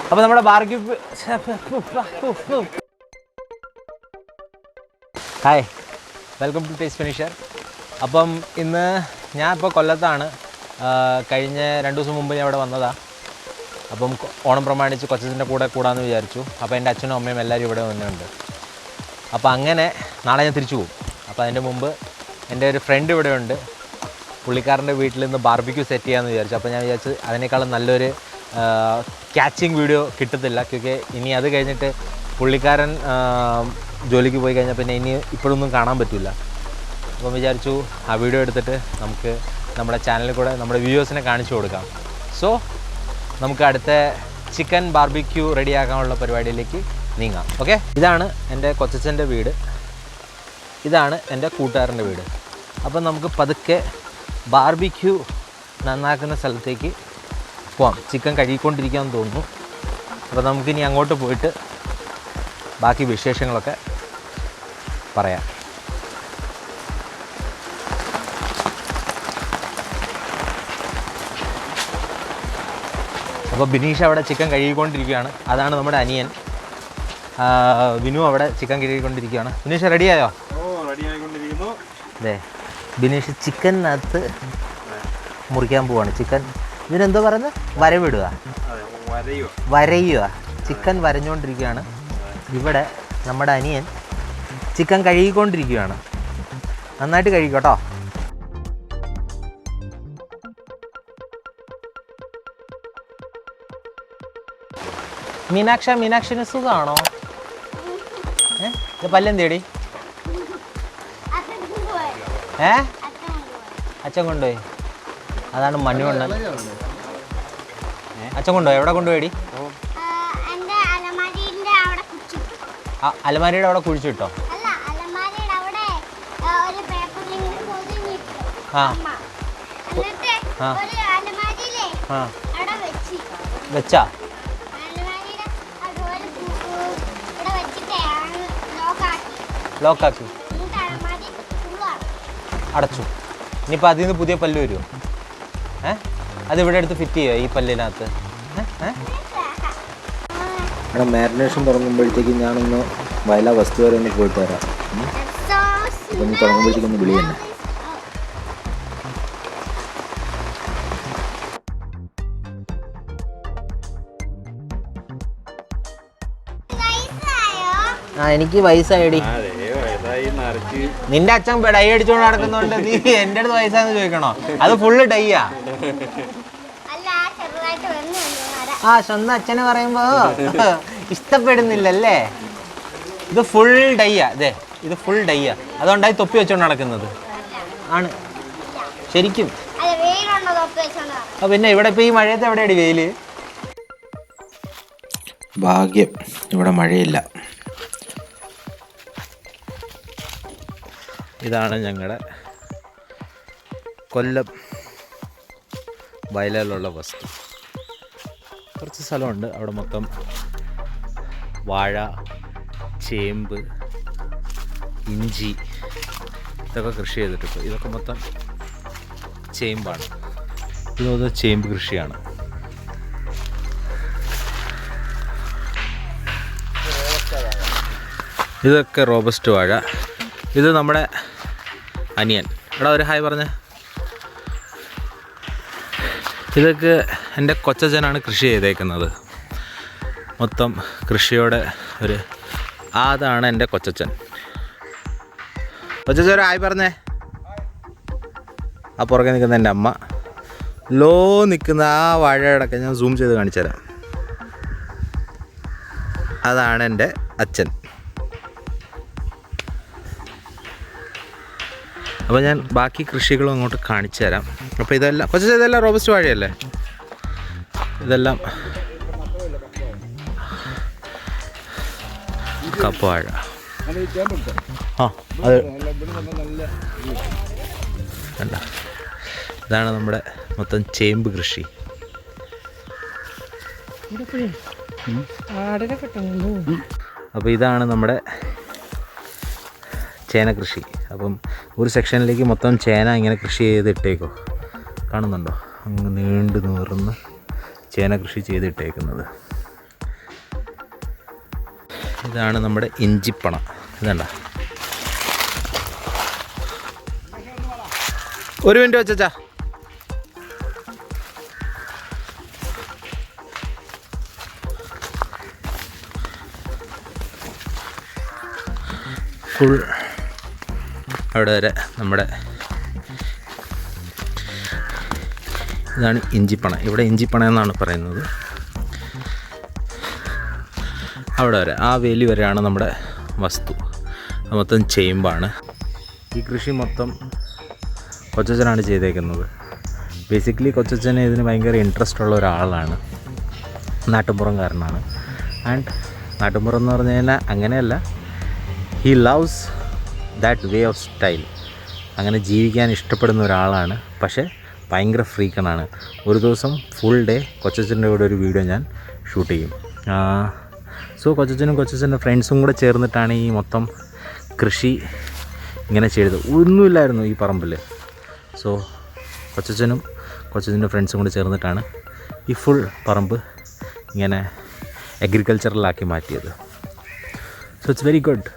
അപ്പോൾ നമ്മുടെ barbecue hi, welcome to taste finisher. അപ്പം ഇന്ന് ഞാൻ ഇപ്പോൾ കൊല്ലത്താണ്. കഴിഞ്ഞ 2 ദിവസം മുമ്പ് ഞാൻ ഇവിടെ വന്നതാണ്. അപ്പം ഓണം പ്രമാണിച്ച് കൊച്ചച്ഛൻ്റെ കൂടെ കൂടാമെന്ന് വിചാരിച്ചു. അപ്പോൾ എൻ്റെ അച്ഛനും അമ്മയും എല്ലാവരും ഇവിടെ വന്നിട്ടുണ്ട്. അപ്പോൾ അങ്ങനെ നാളെ ഞാൻ തിരിച്ചു പോകും. അപ്പോൾ അതിൻ്റെ മുമ്പ് എൻ്റെ ഒരു ഫ്രണ്ട് ഇവിടെ ഉണ്ട്. പുള്ളിക്കാരൻ്റെ വീട്ടിൽ നിന്ന് ബാർബിക്യൂ സെറ്റ് ചെയ്യാമെന്ന് വിചാരിച്ചു. അപ്പോൾ ഞാൻ വിചാരിച്ചു അതിനേക്കാളും നല്ലൊരു ക്യാച്ചിങ് വീഡിയോ കിട്ടത്തില്ല. ക്യോക്കെ ഇനി അത് കഴിഞ്ഞിട്ട് പുള്ളിക്കാരൻ ജോലിക്ക് പോയി കഴിഞ്ഞാൽ പിന്നെ ഇനി ഇപ്പോഴൊന്നും കാണാൻ പറ്റില്ല. അപ്പം വിചാരിച്ചു ആ വീഡിയോ എടുത്തിട്ട് നമുക്ക് നമ്മുടെ ചാനലിൽ കൂടെ നമ്മുടെ വ്യൂവേഴ്സിനെ കാണിച്ചു കൊടുക്കാം. സോ നമുക്ക് അടുത്ത ചിക്കൻ ബാർബിക്യൂ റെഡിയാക്കാനുള്ള പരിപാടിയിലേക്ക് നീങ്ങാം. ഓക്കെ, ഇതാണ് എൻ്റെ കൊച്ചച്ഛൻ്റെ വീട്, ഇതാണ് എൻ്റെ കൂട്ടുകാരൻ്റെ വീട്. അപ്പം നമുക്ക് പതുക്കെ ബാർബിക്യൂ നന്നാക്കുന്ന സ്ഥലത്തേക്ക് പോവാം. ചിക്കൻ കഴുകിക്കൊണ്ടിരിക്കാമെന്ന് തോന്നുന്നു. അപ്പോൾ നമുക്കിനി അങ്ങോട്ട് പോയിട്ട് ബാക്കി വിശേഷങ്ങളൊക്കെ പറയാം. അപ്പോൾ ബിനീഷ് അവിടെ ചിക്കൻ കഴുകിക്കൊണ്ടിരിക്കുകയാണ്. അതാണ് നമ്മുടെ അനിയൻ വിനു, അവിടെ ചിക്കൻ കഴുകിക്കൊണ്ടിരിക്കുകയാണ്. ബിനീഷ് റെഡിയായോ? അതെ, ബിനീഷ് ചിക്കനകത്ത് മുറിക്കാൻ പോവാണ്. ചിക്കൻ ഇതിനെന്തോ പറയുന്നത്, വരവിടുക, വരയുക. ചിക്കൻ വരഞ്ഞുകൊണ്ടിരിക്കുകയാണ്. ഇവിടെ നമ്മുടെ അനിയൻ ചിക്കൻ കഴുകിക്കൊണ്ടിരിക്കുകയാണ്. നന്നായിട്ട് കഴുകിക്കോട്ടോ. മീനാക്ഷിന് സുഖമാണോ? പല്ലെന്തേടി? അച്ഛൻ കൊണ്ടുപോയി. അതാണ് മനുവണ്ണൻ. അച്ഛൻ കൊണ്ടുപോയി. എവിടെ കൊണ്ടുപോയി? അലമാരിയുടെ അവിടെ കുഴിച്ചിട്ടോ? വെച്ചാ? ലോക്കാക്കി അടച്ചു. ഇനിയിപ്പോൾ അതിൽ നിന്ന് പുതിയ പല്ല് വരുമോ? അതിവിടെ എടുത്ത് ഫിറ്റ് ചെയ്യുമോ ഈ പല്ലിനകത്ത്? ഇവിടെ മാരിനേഷൻ തുടങ്ങുമ്പോഴത്തേക്കും ഞാനൊന്ന് വയലാ വസ്തു വരെ ഒന്ന് പോയിട്ട് വരാം. അപ്പം ഒന്ന് തുടങ്ങുമ്പോഴത്തേക്കും ഒന്ന് വിളി തന്നെ. എനിക്ക് വയസ്സായിടി. നിന്റെ അച്ഛൻ ഡൈ അടിച്ചോണ്ട് നടക്കുന്നോണ്ട് നീ എൻ്റെ അടുത്ത് വയസ്സാന്ന് ചോദിക്കണോ? അത് ഫുള്ള് ഡൈയാ. സ്വന്തം അച്ഛനെ പറയുമ്പോ ഇഷ്ടപ്പെടുന്നില്ലല്ലേ? ഇത് ഫുൾ ഡൈയാ. അതെ, ഇത് ഫുൾ ഡൈയാ. അതുകൊണ്ടായി തൊപ്പി വെച്ചോണ്ട് നടക്കുന്നത് ആണ് ശരിക്കും. പിന്നെ ഇവിടെ ഇപ്പൊ ഈ മഴയത്ത് എവിടെയാടി വെയില്? ഭാഗ്യം ഇവിടെ മഴയില്ല. ഇതാണ് ഞങ്ങളുടെ കൊല്ലം വയലിലുള്ള വസ്തു. കുറച്ച് സ്ഥലമുണ്ട്. അവിടെ മൊത്തം വാഴ, ചേമ്പ്, ഇഞ്ചി ഇതൊക്കെ കൃഷി ചെയ്തിട്ടുണ്ട്. ഇതൊക്കെ മൊത്തം ചേമ്പാണ്. ഇതൊക്കെ ചേമ്പ് കൃഷിയാണ്. ഇതൊക്കെ റോബസ്റ്റ് വാഴ. ഇത് നമ്മുടെ അനിയൻ. ഇവിടെ ഒരു ഹായ് പറഞ്ഞേ. ഇതൊക്കെ എൻ്റെ കൊച്ചച്ഛനാണ് കൃഷി ചെയ്തേക്കുന്നത്. മൊത്തം കൃഷിയോടെ അതാണ് എൻ്റെ കൊച്ചച്ഛൻ. കൊച്ചച്ഛൻ ഒരു ഹായ് പറഞ്ഞേ. ആ പുറകെ നിൽക്കുന്ന എൻ്റെ അമ്മ. ലോ നിൽക്കുന്ന ആ വാഴയോടൊക്കെ ഞാൻ സൂം ചെയ്ത് കാണിച്ചു തരാം. അതാണ് എൻ്റെ അച്ഛൻ. അപ്പോൾ ഞാൻ ബാക്കി കൃഷികളും അങ്ങോട്ട് കാണിച്ചു തരാം. അപ്പോൾ ഇതെല്ലാം കൊച്ചു ഇതെല്ലാം റോബസ്റ്റ് വാഴയല്ലേ? ഇതെല്ലാം കപ്പ വാഴ. അത് കണ്ട, ഇതാണ് നമ്മുടെ മൊത്തം ചേമ്പ് കൃഷി. അപ്പോൾ ഇതാണ് നമ്മുടെ ചേന കൃഷി. അപ്പം ഒരു സെക്ഷനിലേക്ക് മൊത്തം ചേന ഇങ്ങനെ കൃഷി ചെയ്തിട്ടേക്കോ, കാണുന്നുണ്ടോ? അങ്ങ് നീണ്ടു നിവർന്ന് ചേന കൃഷി ചെയ്തിട്ടേക്കുന്നത്. ഇതാണ് നമ്മുടെ ഇഞ്ചിപ്പണ. ഇതണ്ട, ഒരു മിനിറ്റ് വെച്ചാ. ഫുൾ അവിടെ വരെ നമ്മുടെ ഇതാണ് ഇഞ്ചിപ്പണ. ഇവിടെ ഇഞ്ചിപ്പണ എന്നാണ് പറയുന്നത്. അവിടെ വരെ ആ വേലി വരെയാണ് നമ്മുടെ വസ്തു. മൊത്തം ചേമ്പാണ്. ഈ കൃഷി മൊത്തം കൊച്ചച്ഛനാണ് ചെയ്തേക്കുന്നത്. ബേസിക്കലി കൊച്ചച്ഛന് ഇതിന് ഭയങ്കര ഇൻട്രസ്റ്റ് ഉള്ള ഒരാളാണ്. നാട്ടുമ്പുറംകാരനാണ്. ആൻഡ് നാട്ടുമ്പുറം എന്ന് പറഞ്ഞു കഴിഞ്ഞാൽ അങ്ങനെയല്ല, he loves that way of style. അങ്ങനെ ജീവിക്കാൻ ഇഷ്ടപ്പെടുന്ന ഒരാളാണ്. പക്ഷേ ഭയങ്കര ഫ്രീക്കനാണ്. ഒരു ദിവസം ഫുൾ ഡേ കൊച്ചച്ഛൻ്റെ കൂടെ ഒരു വീഡിയോ ഞാൻ ഷൂട്ട് ചെയ്യും. സോ കൊച്ചച്ഛനും കൊച്ചച്ഛൻ്റെ ഫ്രണ്ട്സും കൂടെ ചേർന്നിട്ടാണ് ഈ മൊത്തം കൃഷി ഇങ്ങനെ ചെയ്തത്. ഒന്നുമില്ലായിരുന്നു ഈ പറമ്പിൽ. സോ കൊച്ചച്ഛനും കൊച്ചച്ഛൻ്റെ ഫ്രണ്ട്സും കൂടെ ചേർന്നിട്ടാണ് ഈ ഫുൾ പറമ്പ് ഇങ്ങനെ അഗ്രികൾച്ചറലാക്കി മാറ്റിയത്. So it's very good.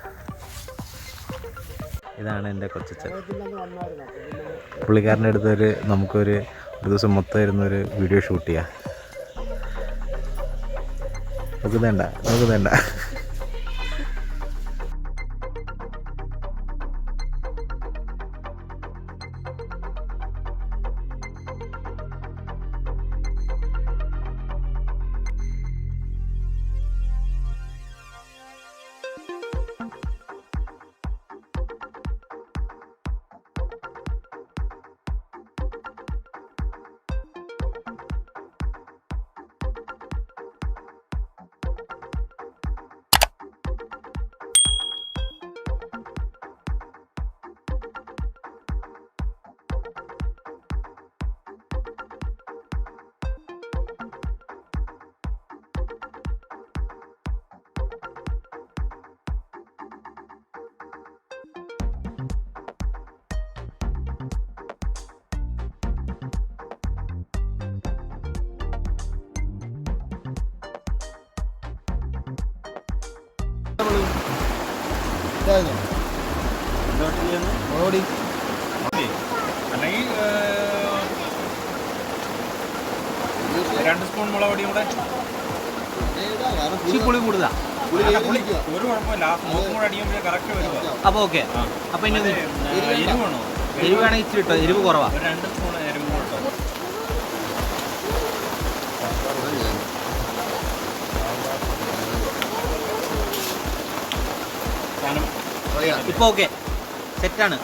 ഇതാണ് എൻ്റെ കൊച്ചച്ഛൻ. പുള്ളിക്കാരൻ്റെ അടുത്തൊരു നമുക്കൊരു ദിവസം മൊത്തം ഇരുന്നൊരു വീഡിയോ ഷൂട്ട് ചെയ്യാം. നമുക്ക് വേണ്ട. അല്ലെങ്കിൽ 2 സ്പൂൺ മുളക് പൊടിയും കൂടെ. പുളി കൂടുതലാണ്. ഒരു കുഴപ്പമില്ല. മൂക്കും കൂടെ അടിക്കുമ്പോൾ കറക്റ്റ് വരുമോ? അപ്പോൾ ഓക്കെ. അപ്പോൾ ഇനി എരിവ് വേണോ? എരിവ് വേണമെങ്കിൽ ഇച്ചിരി ഇട്ടോ. എരിവ് കുറവാണ്. 2 സ്പൂൺ എരിവ് കേട്ടോ. ഇപ്പോൾ ഓക്കെ, സെറ്റാണ്.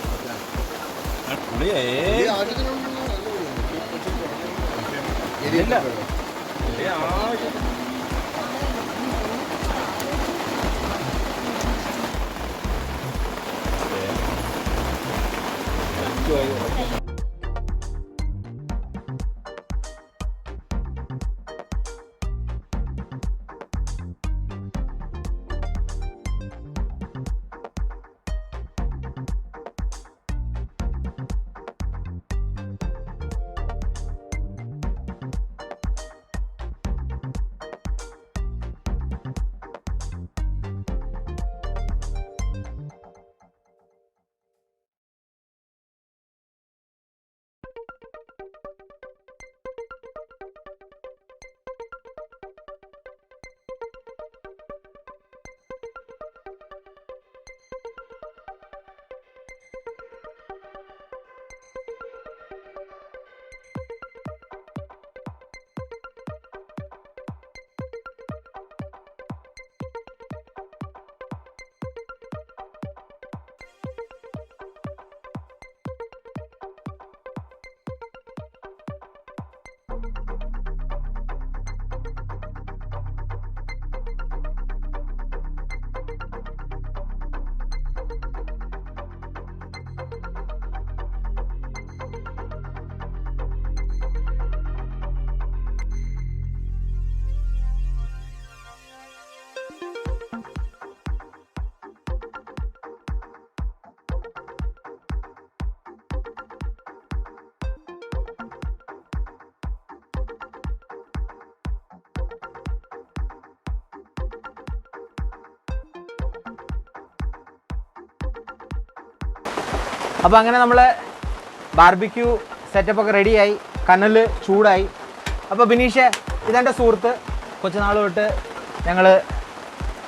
അപ്പോൾ അങ്ങനെ നമ്മൾ ബാർബിക്യൂ സെറ്റപ്പൊക്കെ റെഡിയായി, കനൽ ചൂടായി. അപ്പോൾ ബിനീഷ്, ഇതെൻ്റെ സുഹൃത്ത്, കൊച്ചുനാൾ തൊട്ട് ഞങ്ങൾ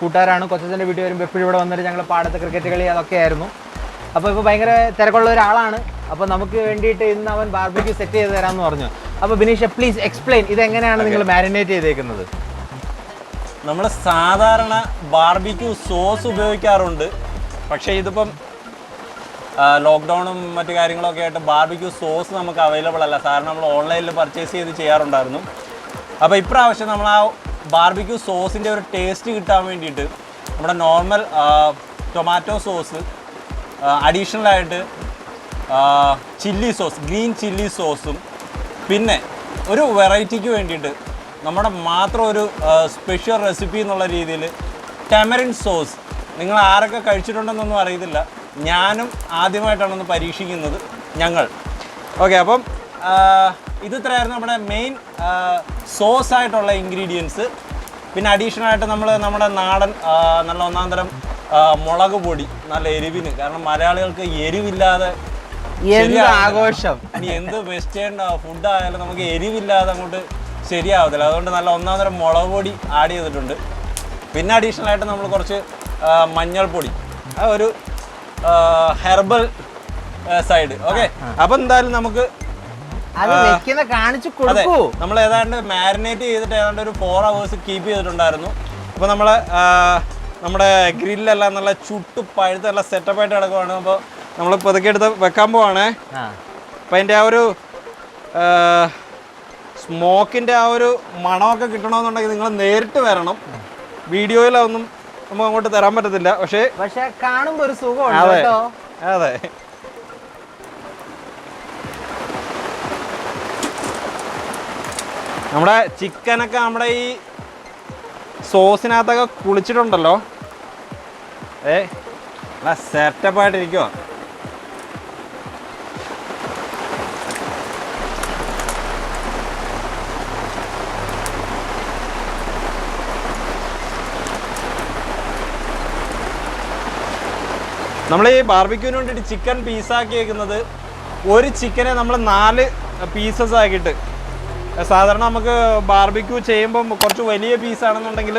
കൂട്ടുകാരാണ്. കൊച്ചച്ഛൻ്റെ വീട്ടിൽ വരുമ്പോൾ എപ്പോഴും ഇവിടെ വന്നിട്ട് ഞങ്ങൾ പാടത്ത് ക്രിക്കറ്റ് കളി അതൊക്കെ ആയിരുന്നു. അപ്പോൾ ഇപ്പോൾ ഭയങ്കര തിരക്കുള്ള ഒരാളാണ്. അപ്പോൾ നമുക്ക് വേണ്ടിയിട്ട് ഇന്ന് അവൻ ബാർബിക്യൂ സെറ്റ് ചെയ്ത് തരാമെന്ന് പറഞ്ഞു. അപ്പോൾ ബിനീഷ്, പ്ലീസ് എക്സ്പ്ലെയിൻ, ഇതെങ്ങനെയാണ് നിങ്ങൾ മാരിനേറ്റ് ചെയ്തേക്കുന്നത്? നമ്മൾ സാധാരണ ബാർബിക്യൂ സോസ് ഉപയോഗിക്കാറുണ്ട്. പക്ഷേ ഇതിപ്പം ലോക്ക്ഡൗണും മറ്റു കാര്യങ്ങളൊക്കെ ആയിട്ട് ബാർബിക്യൂ സോസ് നമുക്ക് അവൈലബിൾ അല്ല. സാധാരണ നമ്മൾ ഓൺലൈനിൽ പർച്ചേസ് ചെയ്ത് ചെയ്യാറുണ്ടായിരുന്നു. അപ്പോൾ ഇപ്രാവശ്യം നമ്മൾ ആ ബാർബിക്യൂ സോസിൻ്റെ ഒരു ടേസ്റ്റ് കിട്ടാൻ വേണ്ടിയിട്ട് നമ്മുടെ നോർമൽ ടൊമാറ്റോ സോസ്, അഡീഷണലായിട്ട് ചില്ലി സോസ്, ഗ്രീൻ ചില്ലി സോസും, പിന്നെ ഒരു വെറൈറ്റിക്ക് വേണ്ടിയിട്ട് നമ്മുടെ മാത്രം ഒരു സ്പെഷ്യൽ റെസിപ്പി എന്നുള്ള രീതിയിൽ ടാമറിൻ സോസ്. നിങ്ങൾ ആരൊക്കെ കഴിച്ചിട്ടുണ്ടെന്നൊന്നും അറിയത്തില്ല, ഞാനും ആദ്യമായിട്ടാണ് പരീക്ഷിക്കുന്നത് ഞങ്ങൾ. ഓക്കെ, അപ്പം ഇത് ഇത്രയായിരുന്നു നമ്മുടെ മെയിൻ സോസ് ആയിട്ടുള്ള ഇൻഗ്രീഡിയൻസ്. പിന്നെ അഡീഷണലായിട്ട് നമ്മൾ നമ്മുടെ നാടൻ നല്ല ഒന്നാം തരം മുളക് പൊടി, നല്ല എരിവിന്, കാരണം മലയാളികൾക്ക് എരിവില്ലാതെ ആഘോഷം, ഇനി എന്ത് വെസ്റ്റേൺ ഫുഡ് ആയാലും നമുക്ക് എരിവില്ലാതെ അങ്ങോട്ട് ശരിയാവത്തില്ല. അതുകൊണ്ട് നല്ല ഒന്നാം തരം മുളക് പൊടി ആഡ് ചെയ്തിട്ടുണ്ട്. പിന്നെ അഡീഷണലായിട്ട് നമ്മൾ കുറച്ച് മഞ്ഞൾപ്പൊടി, ഒരു ഹെർബൽ സൈഡ്. ഓക്കെ, അപ്പം എന്തായാലും നമുക്ക് അതെ, നമ്മൾ ഏതാണ്ട് മാരിനേറ്റ് ചെയ്തിട്ട് ഏതാണ്ട് ഒരു 4 hours കീപ്പ് ചെയ്തിട്ടുണ്ടായിരുന്നു. അപ്പോൾ നമ്മൾ നമ്മുടെ ഗ്രില്ലെല്ലാം നല്ല ചുട്ടു പഴുത്ത് നല്ല സെറ്റപ്പായിട്ട് കിടക്കുവാണ്. അപ്പോൾ നമ്മൾ പതുക്കെ എടുത്ത് വെക്കാൻ പോവാണേ. അപ്പം അതിൻ്റെ ആ ഒരു സ്മോക്കിൻ്റെ ആ ഒരു മണമൊക്കെ കിട്ടണമെന്നുണ്ടെങ്കിൽ നിങ്ങൾ നേരിട്ട് വരണം. വീഡിയോയിലൊന്നും നമുക്ക് അങ്ങോട്ട് തരാൻ പറ്റത്തില്ല. പക്ഷേ കാണുമ്പോൾ ഒരു സുഖമുണ്ട് കേട്ടോ. അതെ, നമ്മുടെ ചിക്കനൊക്കെ നമ്മുടെ ഈ സോസിനകത്തൊക്കെ കുളിച്ചിട്ടുണ്ടല്ലോ. നല്ല സെറ്റപ്പായിട്ടിരിക്കുക. നമ്മൾ ഈ ബാർബിക്യൂവിന് വേണ്ടിയിട്ട് ചിക്കൻ പീസാക്കി വെക്കുന്നത്, ഒരു ചിക്കനെ നമ്മൾ 4 പീസസ് ആക്കിയിട്ട്. സാധാരണ നമുക്ക് ബാർബിക്യൂ ചെയ്യുമ്പം കുറച്ച് വലിയ പീസാണെന്നുണ്ടെങ്കിൽ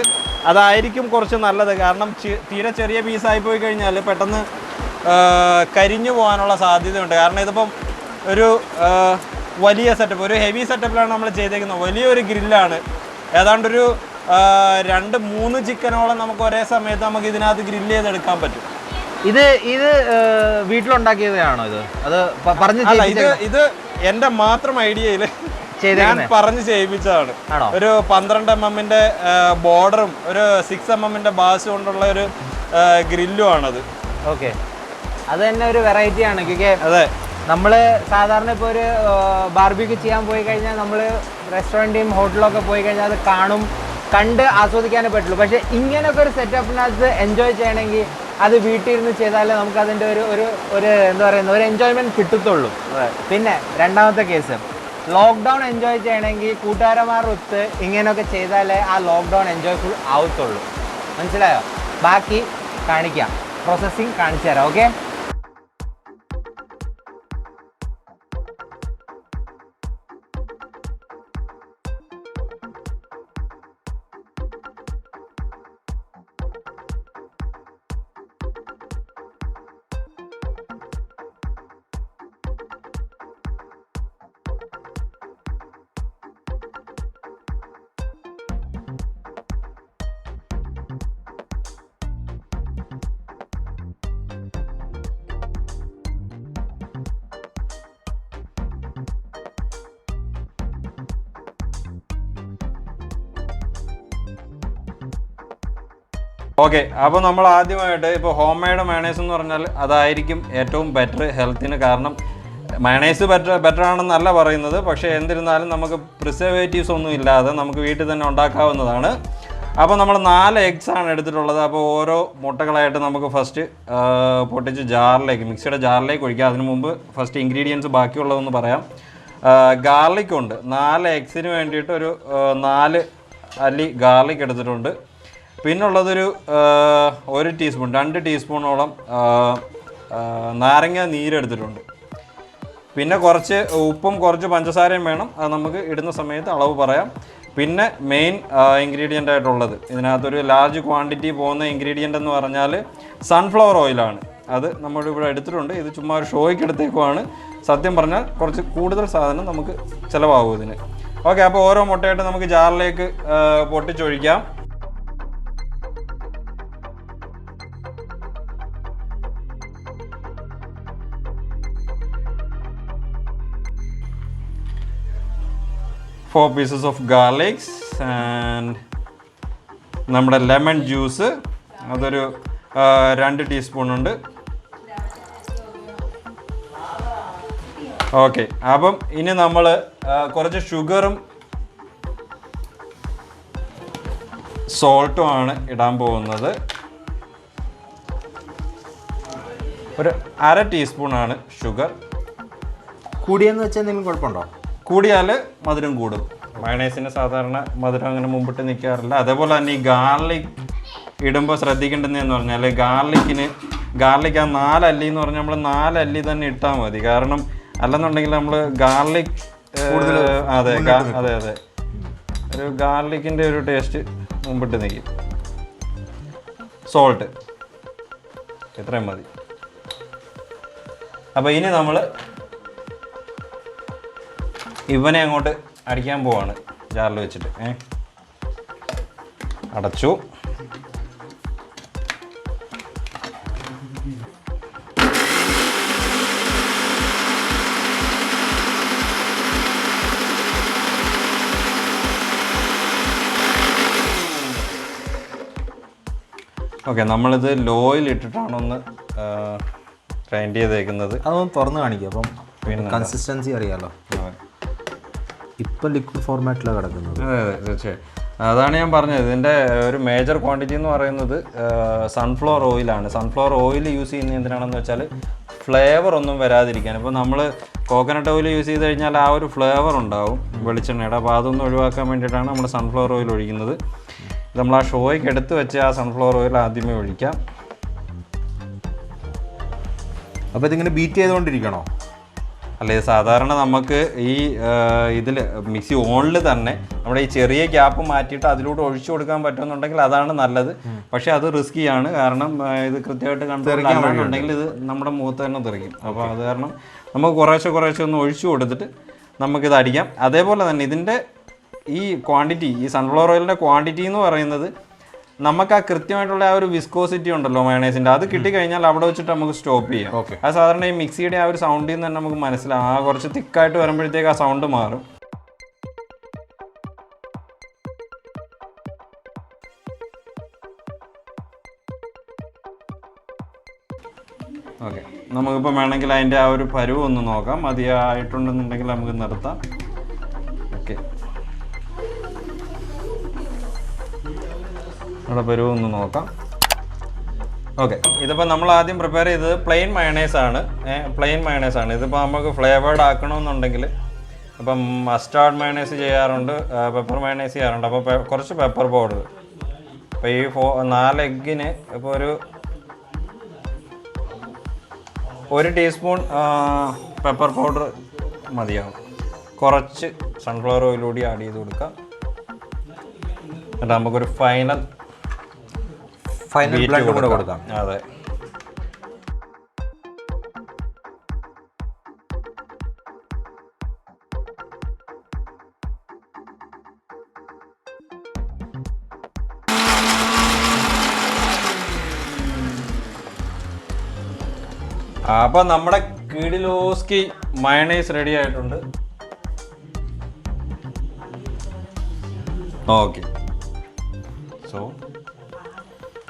അതായിരിക്കും കുറച്ച് നല്ലത്. കാരണം തീരെ ചെറിയ പീസായി പോയി കഴിഞ്ഞാൽ പെട്ടെന്ന് കരിഞ്ഞു പോകാനുള്ള സാധ്യതയുണ്ട്. കാരണം ഇതിപ്പം ഒരു വലിയ സെറ്റപ്പ്, ഒരു ഹെവി സെറ്റപ്പിലാണ് നമ്മൾ ചെയ്തേക്കുന്നത്. വലിയൊരു ഗ്രില്ലാണ്. ഏതാണ്ടൊരു 2-3 ചിക്കനോളം നമുക്ക് ഒരേ സമയത്ത് നമുക്ക് ഇതിനകത്ത് ഗ്രില്ല് ചെയ്തെടുക്കാൻ പറ്റും. ഇത് വീട്ടിലുണ്ടാക്കിയതാണോ? ഇത് എൻ്റെ മാത്രം ഐഡിയയിൽ ഞാൻ പറഞ്ഞ് ചെയ്യിപ്പിച്ചതാണ്. ഒരു 12 mm ബോർഡറും ഒരു 6 mm ബാസ് കൊണ്ടുള്ള ഒരു ഗ്രില്ലും ആണത്. ഓക്കെ, അത് തന്നെ ഒരു വെറൈറ്റി ആണ്. അതെ, നമ്മൾ സാധാരണ ഇപ്പോൾ ഒരു ബാർബിക്യൂ ചെയ്യാൻ പോയി കഴിഞ്ഞാൽ നമ്മൾ റെസ്റ്റോറൻറ്റും ഹോട്ടലൊക്കെ പോയി കഴിഞ്ഞാൽ അത് കണ്ട് ആസ്വദിക്കാനേ പറ്റുള്ളൂ. പക്ഷേ ഇങ്ങനെയൊക്കെ ഒരു സെറ്റപ്പിനകത്ത് എൻജോയ് ചെയ്യണമെങ്കിൽ അത് വീട്ടിൽ ഇരുന്ന് ചെയ്താലേ നമുക്ക് അതിൻ്റെ ഒരു എന്താ പറയുന്നത്, ഒരു എൻജോയ്മെൻറ്റ് കിട്ടത്തുള്ളൂ. പിന്നെ രണ്ടാമത്തെ കേസ്, ലോക്ക്ഡൗൺ എൻജോയ് ചെയ്യണമെങ്കിൽ കൂട്ടുകാരന്മാരൊത്ത് ഇങ്ങനെയൊക്കെ ചെയ്താലേ ആ ലോക്ക്ഡൗൺ എൻജോയ്ഫുൾ ആവത്തുള്ളൂ. മനസ്സിലായോ? ബാക്കി കാണിക്കാം, പ്രോസസ്സിങ് കാണിച്ചു തരാം. Okay, okay. അപ്പോൾ നമ്മൾ ആദ്യമായിട്ട് ഇപ്പോൾ ഹോം മെയ്ഡ് മയണൈസ് എന്ന് പറഞ്ഞാൽ അതായിരിക്കും ഏറ്റവും ബെറ്റർ ഹെൽത്തിന്. കാരണം മയണൈസ് ബെറ്റർ ആണെന്നല്ല പറയുന്നത്, പക്ഷേ എന്നിരുന്നാലും നമുക്ക് പ്രിസർവേറ്റീവ്സ് ഒന്നും ഇല്ലാതെ നമുക്ക് വീട്ടിൽ തന്നെ ഉണ്ടാക്കാവുന്നതാണ്. അപ്പോൾ നമ്മൾ 4 eggs ആണ് എടുത്തിട്ടുള്ളത്. അപ്പോൾ ഓരോ മുട്ടകളായിട്ട് നമുക്ക് ഫസ്റ്റ് പൊട്ടിച്ച് മിക്സിയുടെ ജാറിലേക്ക് ഒഴിക്കുക. അതിന് മുമ്പ് ഫസ്റ്റ് ഇൻഗ്രീഡിയൻസ് ബാക്കിയുള്ളതെന്ന് പറയാം. ഗാർലിക് ഉണ്ട്. 4 eggsന് വേണ്ടിയിട്ട് ഒരു 4 അല്ലി ഗാർലിക് എടുത്തിട്ടുണ്ട്. പിന്നുള്ളതൊരു 1 ടീസ്പൂൺ 2 ടീസ്പൂണോളം നാരങ്ങ നീരെടുത്തിട്ടുണ്ട്. പിന്നെ കുറച്ച് ഉപ്പും കുറച്ച് പഞ്ചസാരയും വേണം. അത് നമുക്ക് ഇടുന്ന സമയത്ത് അളവ് പറയാം. പിന്നെ മെയിൻ ഇൻഗ്രീഡിയൻ്റ് ആയിട്ടുള്ളത് ഇതിനകത്തൊരു ലാർജ് ക്വാണ്ടിറ്റി പോകുന്ന ഇൻഗ്രീഡിയൻ്റ് എന്ന് പറഞ്ഞാൽ സൺഫ്ലവർ ഓയിലാണ്. അത് നമ്മളിവിടെ എടുത്തിട്ടുണ്ട്. ഇത് ചുമ്മാ ഒരു ഷോയ്ക്ക് എടുത്തേക്കുവാണ്. സത്യം പറഞ്ഞാൽ കുറച്ച് കൂടുതൽ സാധനം നമുക്ക് ചിലവാകും ഇതിന്. ഓക്കെ, അപ്പോൾ ഓരോ മുട്ടയായിട്ട് നമുക്ക് ജാറിലേക്ക് പൊട്ടിച്ചൊഴിക്കാം. Four pieces of garlics and നമ്മുടെ ലെമൺ ജ്യൂസ് അതൊരു 2 ടീസ്പൂൺ ഉണ്ട്. ഓക്കെ, അപ്പം ഇനി നമ്മൾ കുറച്ച് ഷുഗറും സോൾട്ടും ആണ് ഇടാൻ പോകുന്നത്. ഒരു 1/2 ടീസ്പൂണാണ് ഷുഗർ. കൂടിയെന്ന് വെച്ചാൽ എന്തെങ്കിലും കുഴപ്പമുണ്ടോ? കൂടിയാൽ മധുരം കൂടും. മയണൈസിന് സാധാരണ മധുരം അങ്ങനെ മുമ്പിട്ട് നിൽക്കാറില്ല. അതേപോലെ തന്നെ ഈ ഗാർലിക് ഇടുമ്പോൾ ശ്രദ്ധിക്കേണ്ടതെന്ന് പറഞ്ഞാൽ ഗാർലിക് ആ 4 അല്ലി എന്ന് പറഞ്ഞാൽ നമ്മൾ 4 അല്ലി തന്നെ ഇട്ടാൽ മതി. കാരണം അല്ലെന്നുണ്ടെങ്കിൽ നമ്മൾ ഗാർലിക് അതെ അതെ അതെ ഒരു ഗാർലിക്കിൻ്റെ ഒരു ടേസ്റ്റ് മുമ്പിട്ട് നിൽക്കും. സോൾട്ട് ഇത്രയും മതി. അപ്പോൾ ഇനി നമ്മൾ ഇവനെ അങ്ങോട്ട് അടിക്കാൻ പോവാണ് ജാറിൽ വെച്ചിട്ട്. അടച്ചു. ഓക്കെ, നമ്മളിത് ലോയിൽ ഇട്ടിട്ടാണൊന്ന് ഗ്രൈൻഡ് ചെയ്തേക്കുന്നത്. അതൊന്ന് തുറന്ന് കാണിക്കും. അപ്പം പിന്നെ കൺസിസ്റ്റൻസി അറിയാമല്ലോ. ഇപ്പം ലിക്വിഡ് ഫോർമാറ്റിലാണ് കിടക്കുന്നത്. അതെ തീർച്ചയായും. അതാണ് ഞാൻ പറഞ്ഞത്. ഇതിൻ്റെ ഒരു മേജർ ക്വാണ്ടിറ്റി എന്ന് പറയുന്നത് സൺഫ്ലവർ ഓയിലാണ്. സൺഫ്ലവർ ഓയിൽ യൂസ് ചെയ്യുന്നത് എന്തിനാണെന്ന് വെച്ചാൽ ഫ്ലേവർ ഒന്നും വരാതിരിക്കാൻ. ഇപ്പോൾ നമ്മൾ കോക്കനട്ട് ഓയിൽ യൂസ് ചെയ്ത് കഴിഞ്ഞാൽ ആ ഒരു ഫ്ലേവർ ഉണ്ടാവും വെളിച്ചെണ്ണയുടെ. അപ്പോൾ അതൊന്നും ഒഴിവാക്കാൻ വേണ്ടിയിട്ടാണ് നമ്മൾ സൺഫ്ലവർ ഓയിൽ ഒഴിക്കുന്നത്. നമ്മൾ ആ ഷോയ്ക്ക് എടുത്ത് വെച്ച് ആ സൺഫ്ലവർ ഓയിൽ ആദ്യമേ ഒഴിക്കാം. അപ്പോൾ ഇതിങ്ങനെ ബീറ്റ് ചെയ്തുകൊണ്ടിരിക്കണോ? അല്ലേ, സാധാരണ നമുക്ക് ഈ ഇതിൽ മിക്സി ഓണിൽ തന്നെ നമ്മുടെ ഈ ചെറിയ ഗ്യാപ്പ് മാറ്റിയിട്ട് അതിലൂടെ ഒഴിച്ചു കൊടുക്കാൻ പറ്റുമെന്നുണ്ടെങ്കിൽ അതാണ് നല്ലത്. പക്ഷേ അത് റിസ്ക്കിയാണ്. കാരണം ഇത് കൃത്യമായിട്ട് കണ്ടുപിടിക്കാന്നുണ്ടെങ്കിൽ ഇത് നമ്മുടെ മുഖത്ത് തന്നെ തെറിക്കും. അപ്പോൾ അത് കാരണം നമുക്ക് കുറേശ്ശെ ഒന്ന് ഒഴിച്ചു കൊടുത്തിട്ട് നമുക്കിത് അടിക്കാം. അതേപോലെ തന്നെ ഇതിൻ്റെ ഈ ക്വാണ്ടിറ്റി, ഈ സൺഫ്ലവർ ഓയിലിൻ്റെ ക്വാണ്ടിറ്റി എന്ന് പറയുന്നത് നമുക്ക് ആ കൃത്യമായിട്ടുള്ള ആ ഒരു വിസ്കോസിറ്റി ഉണ്ടല്ലോ മയണൈസിൻ്റെ, അത് കിട്ടിക്കഴിഞ്ഞാൽ അവിടെ വെച്ചിട്ട് നമുക്ക് സ്റ്റോപ്പ് ചെയ്യാം. ഓക്കെ, അത് സാധാരണ ഈ മിക്സിയുടെ ആ ഒരു സൗണ്ടിൽ നിന്ന് തന്നെ നമുക്ക് മനസ്സിലാവും. ആ കുറച്ച് തിക്കായിട്ട് വരുമ്പോഴത്തേക്ക് ആ സൗണ്ട് മാറും. ഓക്കെ, നമുക്കിപ്പോൾ വേണമെങ്കിൽ അതിൻ്റെ ആ ഒരു പരുവ് ഒന്ന് നോക്കാം. മതിയായിട്ടുണ്ടെന്നുണ്ടെങ്കിൽ നമുക്ക് നിർത്താം. ഓക്കെ, അവിടെ പരുവ് ഒന്ന് നോക്കാം. ഓക്കെ, ഇതിപ്പോൾ നമ്മൾ ആദ്യം പ്രിപ്പയർ ചെയ്തത് പ്ലെയിൻ മയണൈസ് ആണ്. ഇതിപ്പോൾ നമുക്ക് ഫ്ലേവേർഡ് ആക്കണമെന്നുണ്ടെങ്കിൽ ഇപ്പം മസ്റ്റാർഡ് മയണൈസ് ചെയ്യാറുണ്ട്, പെപ്പർ മയണൈസ് ചെയ്യാറുണ്ട്. അപ്പോൾ കുറച്ച് പെപ്പർ പൗഡർ, അപ്പോൾ ഈ 4 എഗ്ഗിന് ഇപ്പോൾ ഒരു ടീസ്പൂൺ പെപ്പർ പൗഡർ മതിയാവും. കുറച്ച് സൺഫ്ലവർ ഓയിൽ കൂടി ആഡ് ചെയ്ത് കൊടുക്കാം. എന്നിട്ട് നമുക്കൊരു ഫൈനൽ ബ്ലെൻഡ് കൂടെ കൊടുക്കാം. അതെ, അപ്പോൾ നമ്മുടെ കിഡിലോസ്കി മയണൈസ് റെഡി ആയിട്ടുണ്ട്. Okay,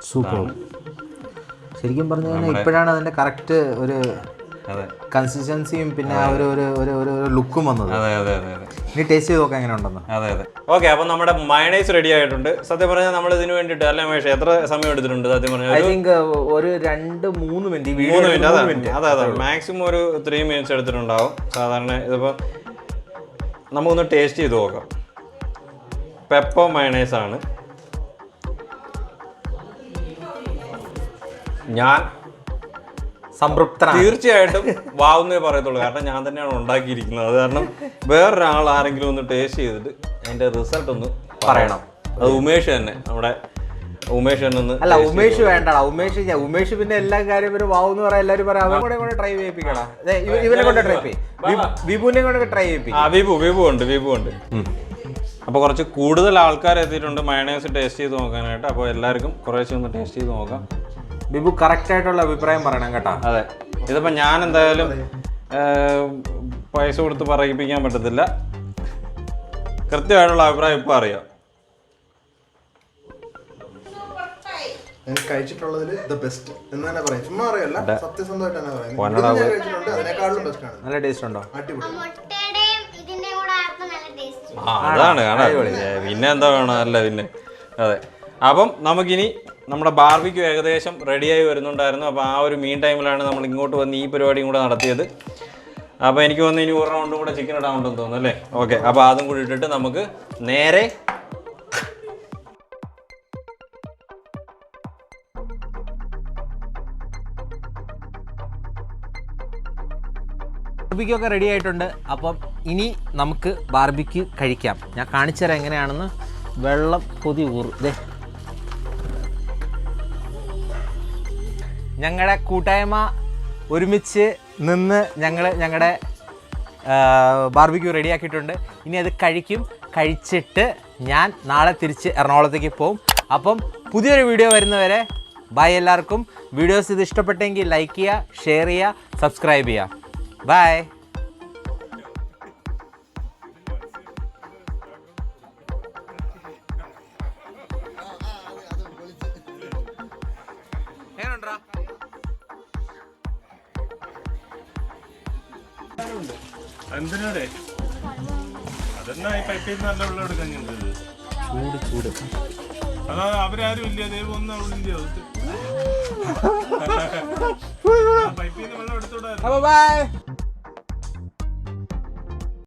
super. ശരിക്കും പറഞ്ഞു കഴിഞ്ഞാൽ ഇപ്പോഴാണ് അതിൻ്റെ കറക്റ്റ് ഒരു കൺസിസ്റ്റൻസിയും പിന്നെ ആ ഒരു ലുക്കും വന്നത്. അതെ അതെ അതെ അതെ. ഇനി ടേസ്റ്റ് ചെയ്ത് നോക്കാം എങ്ങനെ ഉണ്ടെന്ന്. അതെ അതെ. ഓക്കെ, അപ്പോൾ നമ്മുടെ മയണൈസ് റെഡി ആയിട്ടുണ്ട്. സത്യം പറഞ്ഞാൽ നമ്മൾ ഇതിന് വേണ്ടിയിട്ട് അല്ല മേഷ എത്ര സമയം എടുത്തിട്ടുണ്ട്? സത്യം പറഞ്ഞാൽ ഐ തിങ്ക് ഒരു 2-3 മിനിറ്റ്. 3 മിനിറ്റ്. അതെ മാക്സിമം ഒരു 3 മിനിറ്റ്സ് എടുത്തിട്ടുണ്ടാവും സാധാരണ. ഇതിപ്പോൾ നമുക്കൊന്ന് ടേസ്റ്റ് ചെയ്ത് നോക്കാം. പെപ്പർ മയണൈസ് ആണ്. ഞാൻ സംതൃപ്തനാണ്. തീർച്ചയായിട്ടും വാവുന്നേ പറയത്തുള്ളൂ. കാരണം ഞാൻ തന്നെയാണ് ഉണ്ടാക്കിയിരിക്കുന്നത്. അത് കാരണം വേറൊരാൾ ആരെങ്കിലും ഒന്ന് ടേസ്റ്റ് ചെയ്തിട്ട് അതിന്റെ റിസൾട്ട് ഒന്ന് പറയണം. അത് ഉമേഷ് തന്നെ, നമ്മുടെ ഉമേഷ് തന്നെ. അല്ല ഉമേഷ് വേണ്ടടാ, ഉമേഷ് പിന്നെ എല്ലാ കാര്യം ഒരു വാവെന്ന് പറയാം. എല്ലാവരും പറയാം അവനെ കൂടെ ട്രൈ ചെയ്യിപ്പിക്കടാ. ഇവനെ കൊണ്ട് ട്രൈ വിപുവിനെ കൊണ്ട് ട്രൈ ചെയ്യിപ്പിക്കും. വിഭു ഉണ്ട്. അപ്പോൾ കുറച്ച് കൂടുതൽ ആൾക്കാർ എത്തിയിട്ടുണ്ട് മയണൈസ് ടേസ്റ്റ് ചെയ്ത് നോക്കാനായിട്ട്. അപ്പോൾ എല്ലാവർക്കും കുറേശ്ശെ ഒന്ന് ടേസ്റ്റ് ചെയ്ത് നോക്കാം. വിഭു കറക്റ്റ് ആയിട്ടുള്ള അഭിപ്രായം പറയണം കേട്ടോ. അതെ, ഇതിപ്പോൾ ഞാൻ എന്തായാലും പൈസ കൊടുത്ത് പറയിപ്പിക്കാൻ പറ്റത്തില്ല. കൃത്യമായിട്ടുള്ള അഭിപ്രായം ഇപ്പോൾ അറിയാം. കഴിച്ചിട്ടുള്ളതിൽ ദ ബെസ്റ്റ് എന്ന് തന്നെ പറയാം. ചുമ്മാ പറയല്ല, സത്യസന്ധമായിട്ട് തന്നെ പറയാം. അതിനേക്കാളും ബെസ്റ്റ് ആണ്. നല്ല ടേസ്റ്റ് ഉണ്ടോ? അതാണ് കാണാൻ. പിന്നെ എന്താ വേണം? അല്ല പിന്നെ അതെ. അപ്പം നമുക്കിനി നമ്മുടെ ബാർബിക്യൂ ഏകദേശം റെഡിയായി വരുന്നുണ്ടായിരുന്നു. അപ്പോൾ ആ ഒരു മീൻ ടൈമിലാണ് നമ്മൾ ഇങ്ങോട്ട് വന്ന് ഈ പരിപാടിയും കൂടെ നടത്തിയത്. അപ്പോൾ എനിക്ക് വന്ന് ഇനി ഒരു റൗണ്ടും കൂടെ ചിക്കൻ ഇടാനുണ്ടെന്ന് തോന്നുന്നു അല്ലേ? ഓക്കെ, അപ്പോൾ അതും കൂടി ഇട്ടിട്ട് നമുക്ക് നേരെ ബാർബിക്യൂ ഒക്കെ റെഡി ആയിട്ടുണ്ട്. അപ്പം ഇനി നമുക്ക് ബാർബിക്യൂ കഴിക്കാം. ഞാൻ കാണിച്ചു തരാം എങ്ങനെയാണെന്ന്. വെള്ളം കൊതി ഊറ്. ഞങ്ങളുടെ കൂട്ടായ്മ ഒരുമിച്ച് നിന്ന് ഞങ്ങളുടെ ബാർബിക്യൂ റെഡിയാക്കിയിട്ടുണ്ട്. ഇനി അത് കഴിച്ചിട്ട് ഞാൻ നാളെ തിരിച്ച് എറണാകുളത്തേക്ക് പോകും. അപ്പം പുതിയൊരു വീഡിയോ വരുന്നവരെ ബൈ എല്ലാവർക്കും. വീഡിയോസ് ഇത് ഇഷ്ടപ്പെട്ടെങ്കിൽ ലൈക്ക് ചെയ്യുക, ഷെയർ ചെയ്യുക, സബ്സ്ക്രൈബ് ചെയ്യുക. ബൈ. എന്തിനാടേ അതെന്നാ ഈ പൈപ്പിൽ നിന്ന് നല്ല വെള്ളം എടുക്കാൻ ചൂട് അതാ അവരാരും ഇല്ല, ദൈവം ഒന്നും അവിടെ ഇല്ല. പൈപ്പിൽ നിന്ന് വെള്ളം എടുത്തോടാ. ബൈ.